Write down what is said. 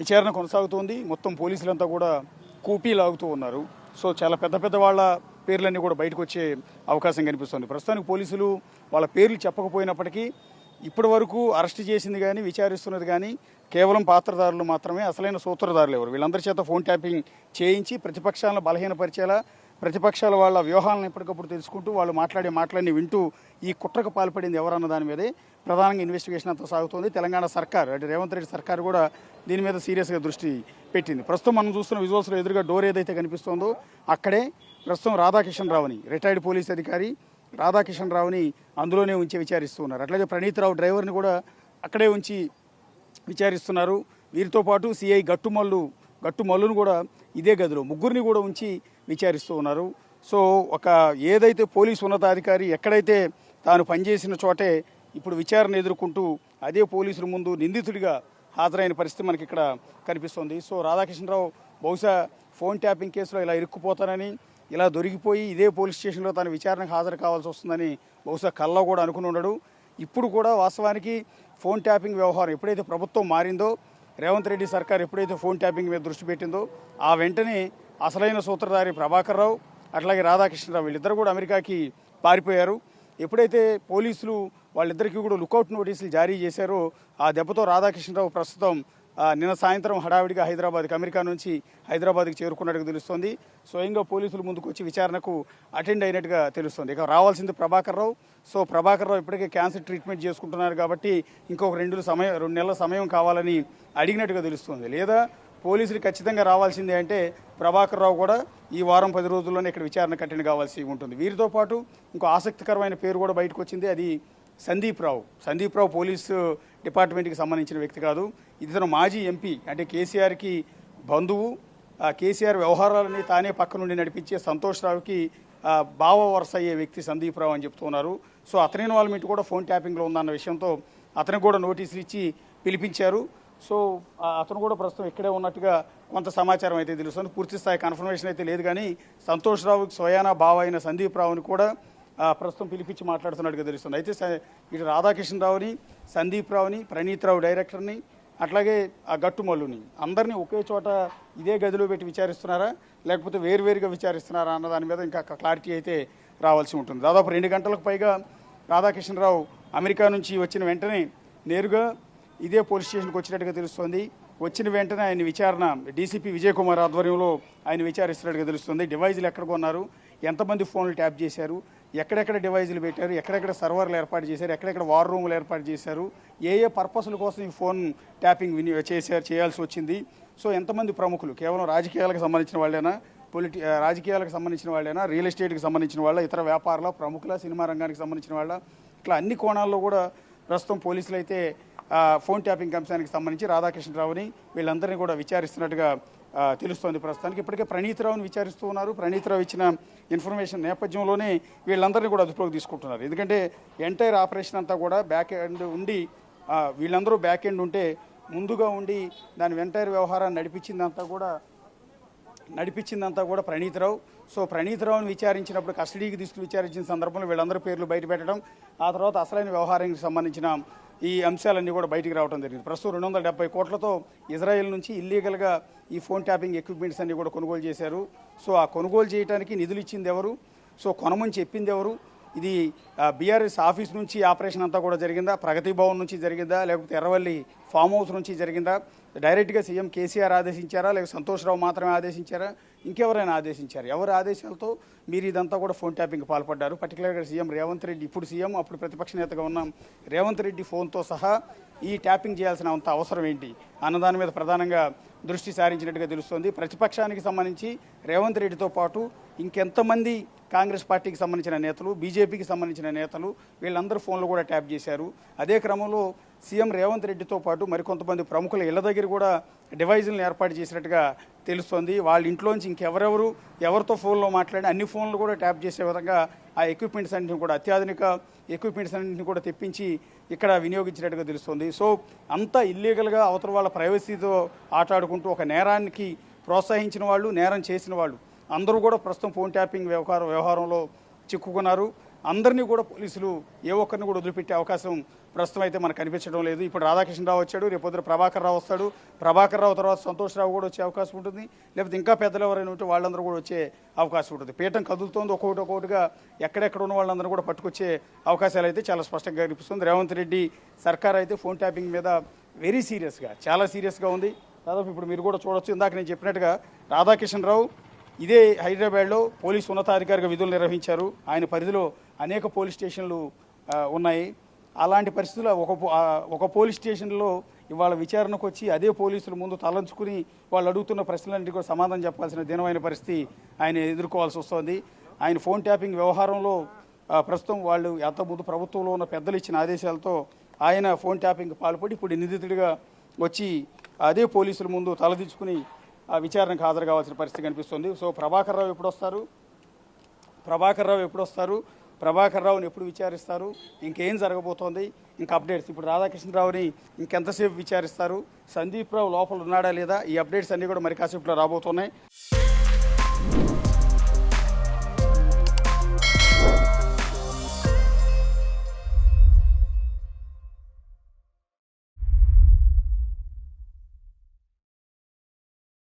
విచారణ కొనసాగుతోంది. మొత్తం పోలీసులంతా కూడా కూపీ లాగుతూ ఉన్నారు. సో చాలా పెద్ద పెద్ద వాళ్ళ పేర్లన్నీ కూడా బయటకు వచ్చే అవకాశం కనిపిస్తుంది. ప్రస్తుతానికి పోలీసులు వాళ్ళ పేర్లు చెప్పకపోయినప్పటికీ ఇప్పటి వరకు అరెస్ట్ చేసింది కానీ విచారిస్తున్నది కానీ కేవలం పాత్రదారులు మాత్రమే. అసలైన సూత్రధారులు ఎవరు? వీళ్ళందరి చేత ఫోన్ ట్యాపింగ్ చేయించి ప్రతిపక్షాలను బలహీనపరిచేలా, ప్రతిపక్షాల వాళ్ళ వ్యూహాలను ఎప్పటికప్పుడు తెలుసుకుంటూ వాళ్ళు మాట్లాడే మాటలన్నీ వింటూ ఈ కుట్రకు పాల్పడింది ఎవరన్న దాని మీదే ప్రధానంగా ఇన్వెస్టిగేషన్ అంతా సాగుతోంది. తెలంగాణ సర్కార్ అంటే రేవంత్ రెడ్డి సర్కార్ కూడా దీని మీద సీరియస్గా దృష్టి పెట్టింది. ప్రస్తుతం మనం చూస్తున్న విజువల్స్లో ఎదురుగా డోర్ ఏదైతే కనిపిస్తోందో అక్కడే ప్రస్తుతం రాధాకిషన్ రావుని, రిటైర్డ్ పోలీస్ అధికారి రాధాకిషన్ రావుని అందులోనే ఉంచి విచారిస్తూ ఉన్నారు. అట్లాగే ప్రణీత్ రావు డ్రైవర్ని కూడా అక్కడే ఉంచి విచారిస్తున్నారు. వీరితో పాటు సిఐ గట్టుమల్లును కూడా ఇదే గదిలో ముగ్గురిని కూడా ఉంచి విచారిస్తూ ఉన్నారు. సో ఒక ఏదైతే పోలీసు ఉన్నతాధికారి ఎక్కడైతే తాను పనిచేసిన చోటే ఇప్పుడు విచారణ ఎదుర్కొంటూ అదే పోలీసుల ముందు నిందితుడిగా హాజరైన పరిస్థితి మనకి ఇక్కడ కనిపిస్తుంది. సో రాధాకృష్ణరావు బహుశా ఫోన్ ట్యాపింగ్ కేసులో ఇలా ఇరుక్కుపోతానని, ఇలా దొరికిపోయి ఇదే పోలీస్ స్టేషన్లో తాను విచారణకు హాజరు కావాల్సి వస్తుందని బహుశా కల్లో కూడా అనుకుని ఉండడు. ఇప్పుడు కూడా వాస్తవానికి ఫోన్ ట్యాపింగ్ వ్యవహారం ఎప్పుడైతే ప్రభుత్వం మారిందో, రేవంత్ రెడ్డి సర్కార్ ఎప్పుడైతే ఫోన్ ట్యాపింగ్ మీద దృష్టి పెట్టిందో ఆ వెంటనే అసలైన సూత్రధారి ప్రభాకర్ రావు అట్లాగే రాధాకృష్ణరావు వీళ్ళిద్దరు కూడా అమెరికాకి పారిపోయారు. ఎప్పుడైతే పోలీసులు వాళ్ళిద్దరికీ కూడా లుకౌట్ నోటీసులు జారీ చేశారో ఆ దెబ్బతో రాధాకృష్ణరావు ప్రస్తుతం నిన్న సాయంత్రం హడావిడిగా అమెరికా నుంచి హైదరాబాద్కి చేరుకున్నట్టుగా తెలుస్తోంది. స్వయంగా పోలీసులు ముందుకు వచ్చి విచారణకు అటెండ్ అయినట్టుగా తెలుస్తుంది. ఇక రావాల్సింది ప్రభాకర్ రావు. సో ప్రభాకర్ రావు ఇప్పటికే క్యాన్సర్ ట్రీట్మెంట్ చేసుకుంటున్నారు కాబట్టి ఇంకొక 2 నెలల సమయం కావాలని అడిగినట్టుగా తెలుస్తుంది. లేదా పోలీసులు ఖచ్చితంగా రావాల్సిందే అంటే ప్రభాకర్ రావు కూడా ఈ వారం 10 రోజుల్లోనే ఇక్కడ విచారణకు అటెండ్ కావాల్సి ఉంటుంది. వీరితో పాటు ఇంకో ఆసక్తికరమైన పేరు కూడా బయటకు వచ్చింది. అది సందీప్ రావు పోలీసు డిపార్ట్మెంట్కి సంబంధించిన వ్యక్తి కాదు. ఇతను మాజీ ఎంపీ, అంటే కేసీఆర్కి బంధువు. కేసీఆర్ వ్యవహారాలని తానే పక్క నుండి నడిపించే సంతోష్ రావుకి బావ వరుస అయ్యే వ్యక్తి సందీప్ రావు అని చెప్తున్నారు. సో అతని ఇన్వాల్వ్మెంట్ కూడా ఫోన్ ట్యాపింగ్లో ఉందన్న విషయంతో అతనికి కూడా నోటీసులు ఇచ్చి పిలిపించారు. సో అతను కూడా ప్రస్తుతం ఇక్కడే ఉన్నట్టుగా కొంత సమాచారం అయితే తెలుస్తుంది. పూర్తి స్థాయి కన్ఫర్మేషన్ అయితే లేదు కానీ సంతోష్ రావుకి స్వయానా బావ అయిన సందీప్ రావుని కూడా ప్రస్తుతం పిలిపించి మాట్లాడుతున్నట్టుగా తెలుస్తుంది. అయితే ఇటు రాధాకృష్ణరావుని, సందీప్ రావుని, ప్రణీత్ రావు డైరెక్టర్ని, అట్లాగే ఆ గట్టుమల్లుని అందరినీ ఒకే చోట ఇదే గదిలో పెట్టి విచారిస్తున్నారా లేకపోతే వేరువేరుగా విచారిస్తున్నారా అన్న దాని మీద ఇంకా క్లారిటీ అయితే రావాల్సి ఉంటుంది. దాదాపు 2 గంటలకు పైగా రాధాకృష్ణరావు అమెరికా నుంచి వచ్చిన వెంటనే నేరుగా ఇదే పోలీస్ స్టేషన్కి వచ్చినట్టుగా తెలుస్తోంది. వచ్చిన వెంటనే ఆయన విచారణ డీసీపీ విజయ్ కుమార్ ఆధ్వర్యంలో ఆయన విచారిస్తున్నట్టుగా తెలుస్తుంది. డివైజులు ఎక్కడ కొన్నారు, ఎంతమంది ఫోన్లు ట్యాప్ చేశారు, ఎక్కడెక్కడ డివైజులు పెట్టారు, ఎక్కడెక్కడ సర్వర్లు ఏర్పాటు చేశారు, ఎక్కడెక్కడ వార్ రూములు ఏర్పాటు చేశారు, ఏ పర్పస్ల కోసం ఈ ఫోన్ ట్యాపింగ్ చేయాల్సి వచ్చింది. సో ఎంతమంది ప్రముఖులు, కేవలం రాజకీయాలకు సంబంధించిన వాళ్ళైనా, రాజకీయాలకు సంబంధించిన వాళ్ళైనా, రియల్ ఎస్టేట్కి సంబంధించిన వాళ్ళ, ఇతర వ్యాపారాల ప్రముఖుల, సినిమా రంగానికి సంబంధించిన వాళ్ళ, ఇట్లా అన్ని కోణాల్లో కూడా ప్రస్తుతం పోలీసులు అయితే ఫోన్ ట్యాపింగ్ అంశానికి సంబంధించి రాధాకృష్ణరావుని వీళ్ళందరినీ కూడా విచారిస్తున్నట్టుగా తెలుస్తోంది. ప్రస్తుతానికి ఇప్పటికే ప్రణీత్ రావుని విచారిస్తూ ఉన్నారు. ప్రణీత్ రావు ఇచ్చిన ఇన్ఫర్మేషన్ నేపథ్యంలోనే వీళ్ళందరినీ కూడా అదుపులోకి తీసుకుంటున్నారు. ఎందుకంటే ఎంటైర్ ఆపరేషన్ అంతా కూడా బ్యాక్ ఎండ్ ఉండి వీళ్ళందరూ బ్యాక్ ఎండ్ ఉంటే ముందుగా ఉండి దాని ఎంటైర్ వ్యవహారాన్ని నడిపించిందంతా కూడా ప్రణీత్ రావు. సో ప్రణీత్ రావుని విచారించినప్పుడు కస్టడీకి తీసుకుని విచారించిన సందర్భంలో వీళ్ళందరూ పేర్లు బయటపెట్టడం, ఆ తర్వాత అసలైన వ్యవహారానికి సంబంధించిన ఈ అంశాలన్నీ కూడా బయటికి రావడం జరిగింది. ప్రస్తుతం 270 కోట్లతో ఇజ్రాయెల్ నుంచి ఇల్లీగల్గా ఈ ఫోన్ ట్యాపింగ్ ఎక్విప్మెంట్స్ అన్ని కూడా కొనుగోలు చేశారు. సో ఆ కొనుగోలు చేయడానికి నిధులు ఇచ్చింది ఎవరు, సో కొనమని చెప్పింది ఎవరు, ఇది బీఆర్ఎస్ ఆఫీస్ నుంచి ఆపరేషన్ అంతా కూడా జరిగిందా, ప్రగతి భవన్ నుంచి జరిగిందా, లేకపోతే ఎర్రవల్లి ఫామ్ హౌస్ నుంచి జరిగిందా, డైరెక్ట్గా సీఎం కేసీఆర్ ఆదేశించారా, లేకపోతే సంతోష్ రావు మాత్రమే ఆదేశించారా, ఇంకెవరైనా ఆదేశించారు, ఎవరి ఆదేశాలతో మీరు ఇదంతా కూడా ఫోన్ ట్యాపింగ్ పాల్పడ్డారు? పర్టికులర్గా సీఎం రేవంత్ రెడ్డి, ఇప్పుడు సీఎం అప్పుడు ప్రతిపక్ష నేతగా ఉన్న రేవంత్ రెడ్డి ఫోన్తో సహా ఈ ట్యాపింగ్ చేయాల్సిన అంత అవసరం ఏంటి అన్నదాని మీద ప్రధానంగా దృష్టి సారించినట్టుగా తెలుస్తోంది. ప్రతిపక్షానికి సంబంధించి రేవంత్ రెడ్డితో పాటు ఇంకెంతమంది కాంగ్రెస్ పార్టీకి సంబంధించిన నేతలు, బీజేపీకి సంబంధించిన నేతలు వీళ్ళందరూ ఫోన్లు కూడా ట్యాప్ చేశారు. అదే క్రమంలో సీఎం రేవంత్ రెడ్డితో పాటు మరికొంతమంది ప్రముఖుల ఇళ్ల దగ్గర కూడా డివైజులను ఏర్పాటు చేసినట్టుగా తెలుస్తోంది. వాళ్ళ ఇంట్లోంచి ఎవరితో ఫోన్లో మాట్లాడి అన్ని ఫోన్లు కూడా ట్యాప్ చేసే విధంగా ఆ ఎక్విప్మెంట్స్ అన్నింటిని కూడా, అత్యాధునిక ఎక్విప్మెంట్స్ అన్నింటిని కూడా తెప్పించి ఇక్కడ వినియోగించినట్టుగా తెలుస్తుంది. సో అంతా ఇల్లీగల్గా అవతల వాళ్ళ ప్రైవసీతో ఆటాడుకుంటూ ఒక నేరానికి ప్రోత్సహించిన వాళ్ళు, నేరం చేసిన వాళ్ళు అందరూ కూడా ప్రస్తుతం ఫోన్ ట్యాపింగ్ వ్యవహారంలో చిక్కుకున్నారు. అందరినీ కూడా పోలీసులు ఏ ఒక్కరిని కూడా వదిలిపెట్టే అవకాశం ప్రస్తుతం అయితే మనకు కనిపించడం లేదు. ఇప్పుడు రాధాకృష్ణరావు వచ్చాడు, రేపు పొద్దున ప్రభాకర్ రావు వస్తాడు, ప్రభాకర్ రావు తర్వాత సంతోష్ రావు కూడా వచ్చే అవకాశం ఉంటుంది, లేకపోతే ఇంకా పెద్దలు ఎవరైనా ఉంటే వాళ్ళందరూ కూడా వచ్చే అవకాశం ఉంటుంది. పీఠం కదులుతోంది, ఒక్కొక్కటిగా ఎక్కడెక్కడ ఉన్న వాళ్ళందరూ కూడా పట్టుకొచ్చే అవకాశాలు అయితే చాలా స్పష్టంగా కనిపిస్తుంది. రేవంత్ రెడ్డి సర్కార్ అయితే ఫోన్ ట్యాపింగ్ మీద వెరీ సీరియస్గా, చాలా సీరియస్గా ఉంది. దాదాపు ఇప్పుడు మీరు కూడా చూడొచ్చు, ఇందాక నేను చెప్పినట్టుగా రాధాకృష్ణరావు ఇదే హైదరాబాద్లో పోలీసు ఉన్నతాధికారిగా విధులు నిర్వహించారు. ఆయన పరిధిలో అనేక పోలీస్ స్టేషన్లు ఉన్నాయి. అలాంటి పరిస్థితుల్లో ఒక పోలీస్ స్టేషన్లో ఇవాళ విచారణకు వచ్చి అదే పోలీసుల ముందు తలంచుకుని వాళ్ళు అడుగుతున్న ప్రశ్నలన్నింటికీ కూడా సమాధానం చెప్పాల్సిన దీనమైన పరిస్థితి ఆయన ఎదుర్కోవాల్సి వస్తుంది. ఆయన ఫోన్ ట్యాపింగ్ వ్యవహారంలో ప్రస్తుతం వాళ్ళు అంతకుముందు ప్రభుత్వంలో ఉన్న పెద్దలు ఇచ్చిన ఆదేశాలతో ఆయన ఫోన్ ట్యాపింగ్ పాల్పడి ఇప్పుడు నిందితుడిగా వచ్చి అదే పోలీసుల ముందు తలదించుకుని విచారణకు హాజరు కావాల్సిన పరిస్థితి కనిపిస్తుంది. సో ప్రభాకర్ రావు ఎప్పుడు వస్తారు, ప్రభాకర్ రావుని ఎప్పుడు విచారిస్తారు, ఇంకేం జరగబోతోంది, ఇంకా అప్డేట్స్ ఇప్పుడు రాధాకృష్ణరావుని ఇంకెంతసేపు విచారిస్తారు, సందీప్ రావు లోపల ఉన్నాడా లేదా, ఈ అప్డేట్స్ అన్నీ కూడా మరి కాసేపులో రాబోతున్నాయి.